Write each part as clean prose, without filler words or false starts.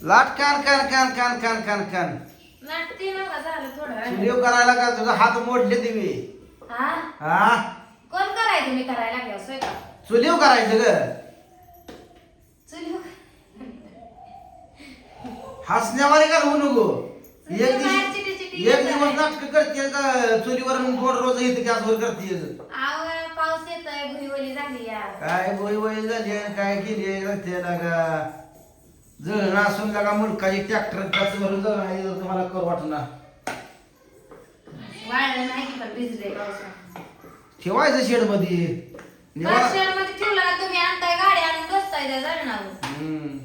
लाट कान कान कान कान कान कान कान नाटते ना का झालं थोडं चुलीव करायला का तुझा हात मोडले तुम्ही हा हा कोण करायचं मी करायला लागले स्वयंपाक चुलीव करायचं ग चुली हसण्यावारे का होऊ नको चुलीवर बाहेर चिटी चिटी एक दिवस नाटक करते का चुलीवर मग गोड रोज येते गॅसवर करते आव पाऊस येतोय भुईवली झाली या काय बोई बोई झाली आणि काय केली रस्ते लागा जळण असून लागा मुलकाची ट्रॅक्टर कच भरून जळण तुम्हाला करू वाटणार वाळलं नाही की पण भिजले पावसात ठेवायचं शेड मध्ये मध्ये ठेवलं का तुम्ही आणताय गाडी आणि बसताय त्या जळणावर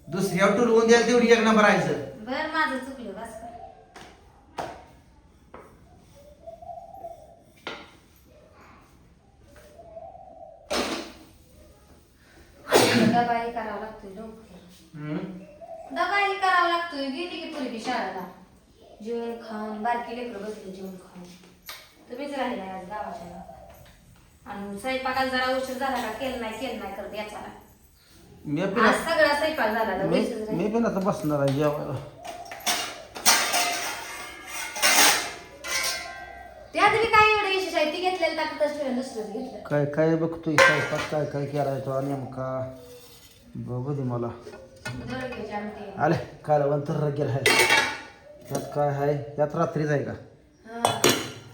दुसऱ्या टुलवून द्याल तेवढी एक नंबर राहायचं बर माझं चुकलं बस दबाई करावं लागतोय लवकर दबाई करावं लागतोय गेली की पूर्वी शाळेला जेवण खाऊन बारकी लेकरं बसले जेवण खाऊन तुम्हीच राहिला आज गावाच्या गावात आणि स्वयंपाकाला जरा उशीर झाला का केलं नाही करत याचा आज सगळा स्वयंपाक झाला तर उशीर झाला. मी पण आता बसणार आहे जेवायला त्यात बी काय एवढं विशेष आहे ती घेतलेलं टाकतच ठेवलं दुसरंच घेतलं काय काय बघतोय स्वयंपाक काय काय करायचो नेमका बघू दे मला दोडक्याची आमटी आले काय वंतर गेल आहे यात काय आहे यात रात्रीच आहे का हा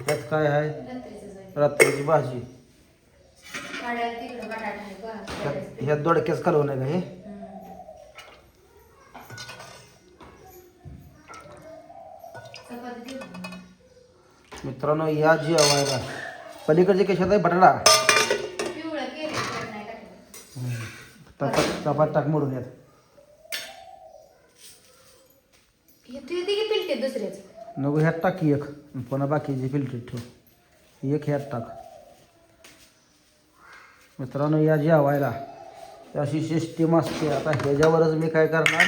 यात काय आहे रात्रीचं जाईल रात्रीची भाजी काढायला तिकडं बटाटा आहे बघा. ह्यात दोडक्याच कालवण आहे का हे चपाती देऊ. मित्रांनो या जेवायला पलीकडचे कशात आहे बटाटा पिवळं केली तर नाही टाकलं चपात टाक मोडून यात तू ती पिलटे दुसऱ्याच नको ह्यात टाक एक पुन्हा बाकीची फिल्टर ठेव एक ह्यात टाक मित्रांनो या जेवायला अशी सिस्टीम असते आता ह्याच्यावरच मी काय करणार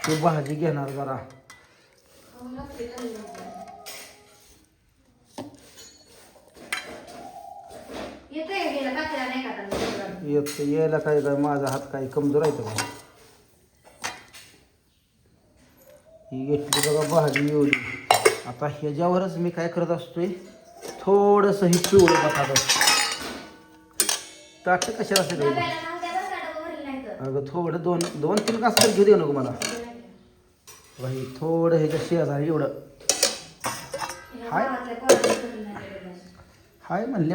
ती भाजी घेणार जरा येत यायला काय काय माझा हात काही कमजोर आहे का ही घेतली बघा भाजी एवढी आता ह्याच्यावरच मी काय करत असतोय थोडंसं ही पिवळं बटाटा ताट कशाला सगळं अगं थोडं दोन तीन कास तर घेऊ दे नको मला भाई थोडं ह्याच्या शेजारी एवढं हाय म्हणले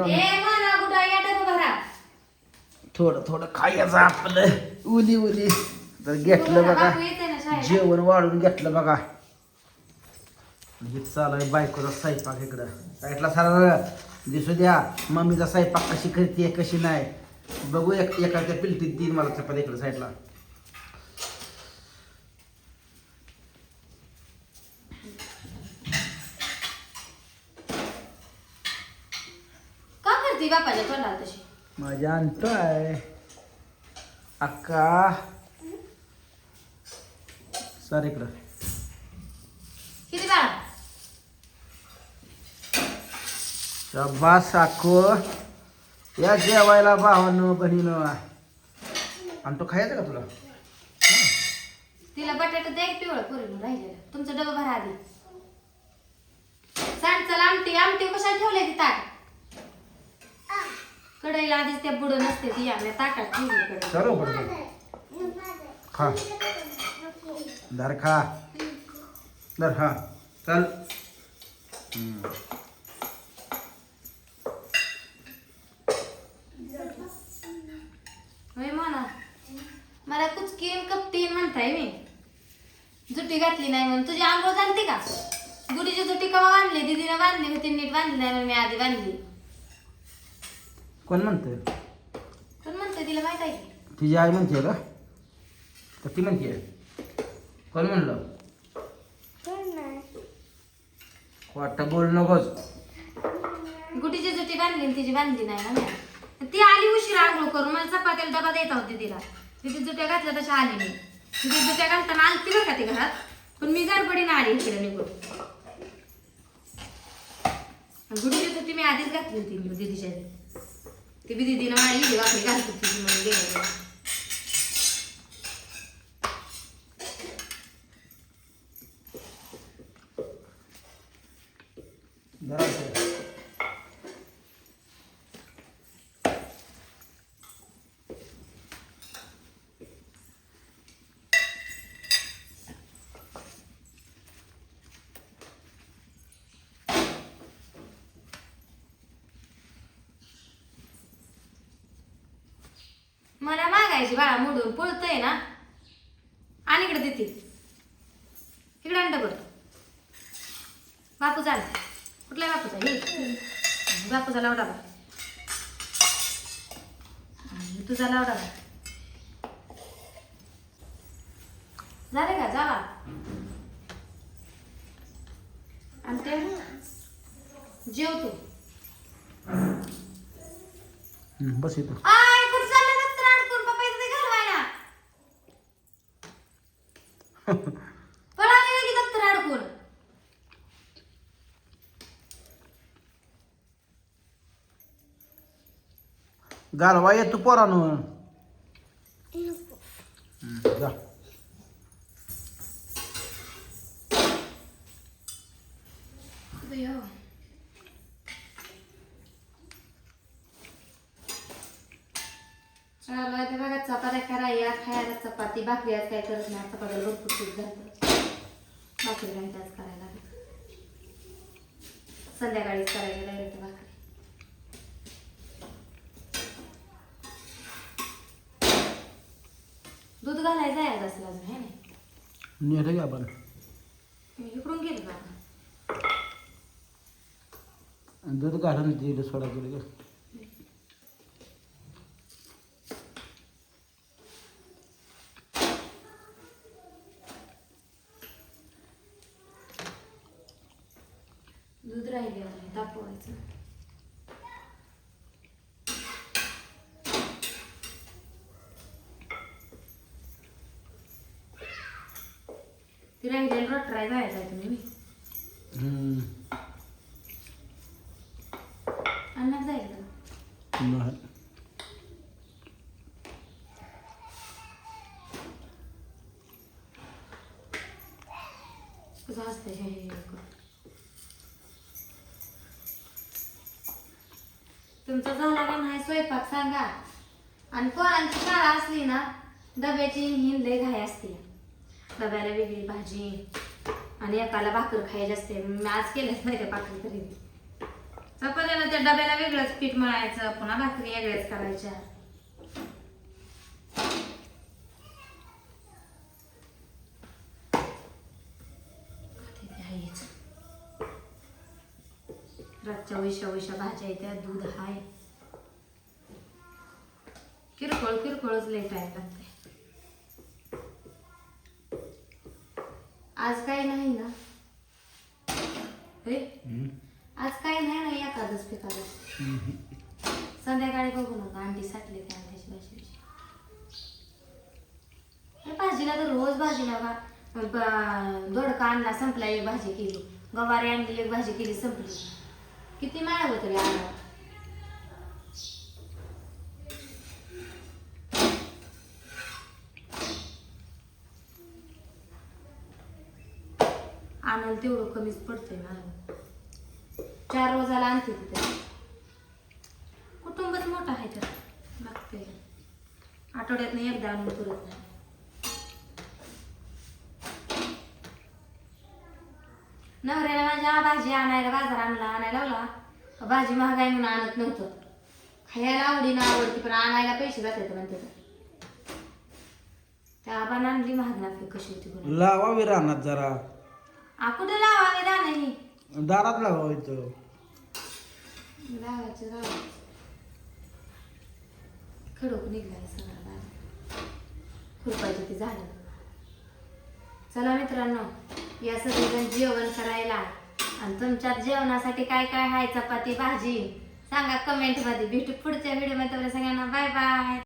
थोडं थोडं खायचं आपलं उली तर घेतलं बघा जेवण वाढून घेतलं बघा हे चालू आहे बायकोचा स्वयंपाक इकडं साईडला सारा दिसू द्या मम्मीचा स्वयंपाक कशी करते कशी नाही बघू एखाद्या पिलटीत देईन मला चपाती इकडं साईडला का करते बापाच्या तोंडाला तशी माझ्या आणतोय अक्का सर इकडं किती बाळा शाबास अक्को या जेवायला भावानं बहिणीनं आणि तो खायचा का तुला तिला बटाटा द्या एक पिवळं पुरून राहिलेलं तुमचं डबा भरा आधी सांग चला आमटी कशाला ठेवलंय ती ताट कढईला आधीच त्या बुडं नसते ती आम्ही ताटात ठेवली कढई सर्व पडतो खा धर खा धर हा चल होय म्हणा मला कुचकीन कपटीन म्हणताय मी जुटी घातली नाही म्हणून तुझी आंघोळ झालती का गुडीची जुटी कवा बांधली दीदीने बांधली होती नीट बांधली नाही म्हणून मी आधी बांधली कोण म्हणतोय पण म्हणते तिला माहित आहे तिची आई म्हणते का तर ती म्हणते कोण म्हणलं वाटतं बोल नकोस गुडीची जुटी बांधली आणि तिची बांधली नाही ना मी ती आली उशीर आंघोळ करून मला चपात्याला डबा देता होती तिला तिथे जुट्या घातल्या तशा आली नाही तिथे जुट्या घालताना आलती बरं का ती घरात पण मी गडबडीने आली इकडे निघून गुडीची जुटी मी आधीच घातली होती दीदीच्या ती बी दीदीनं माझी भाकरी घालत होती म्हणून गेले जरा असं. मला मागायची बाळा मोडून पळतय ना आणि इकडे देते इकडे अंड बघ बापू चाल कुठला बापूचा हे बापूचा लावडा बघ तुझा लावडा बघ झाले का जावा आणि ते जेवतो बस येतो. आय कुठं चाललं दप्तर अडकून पप्पा इथे घालवायला पळाले की दप्तर अडकून घालवा येतो पोरानं. जा. बयो. चालू आहे ते बघा चपात्या करा या खायला चपाती भाकरी आज काय करत नाही चपात्या भरपूर पीठ झालं भाकरी नाही आज करायला लागत संध्याकाळीच करायला डायरेक्ट भाकरी दूध घालायचं आहे आज असलं अजून है नाही नेलं घ्या आपण. मी इकडून गेलो बाबा दूध घालून दिलं सोडा गेलं का. दूध राहिले तापवायचं ती राहिलेली रोट ट्राय जायचं आहे तुम्ही अन्नात जाईल का नाही. कसं असतं हे तुमचा झाला का नाही स्वयंपाक सांगा आणि पोरांची शाळा असली ना डब्याची हिंदे घाई असते डब्याला वेगळी भाजी आणि एकाला भाकर खायची असते मी आज केलंच नाही त्या भाकरी तरी चपात्याला त्या डब्याला वेगळंच पीठ मळायचं पुन्हा भाकरी वेगळ्याच करायच्या रातच्या वैशा भाज्या येत्या दूध हाय किरकोळच लय टाइम लागते आज काही नाही ना आज काही नाही ना एखादच पिकादच संध्याकाळी बघू नका अंडी साठली त्या अंड्याची भाजी भाजीला तर रोज भाजीला दोडका आणला संपला एक भाजी केली गवारी आणली एक भाजी केली संपली किती मिळावं तरी आणा आणाल तेवढं कमीच पडतंय मला 4 रोजाला आणते तिथे कुटुंबच मोठं आहे तर लागते आठवड्यात नाही एकदा आणून पुरत नाही नवऱ्याला माझ्या भाजी आणायला बाजार आणायला लावला भाजी महागाई म्हणून आणत नव्हतं खायला आवडी ना आवडती पण आणायला पैसे जातात म्हणते त्या आबाने आणली महाग लागते कशी होती लावावी रानात जरा कुठे लावावे राहणार दारात लावायचं लावायचं लावायचं खडक निघलाय सगळा खुरपायची ती झाडं चला मित्रांनो या सगळेजण जेवण करायला आणि तुमच्या जेवणासाठी काय काय आहे चपाती भाजी सांगा कमेंट मध्ये भेटू पुढच्या व्हिडिओ मध्ये सगळ्यांना बाय बाय.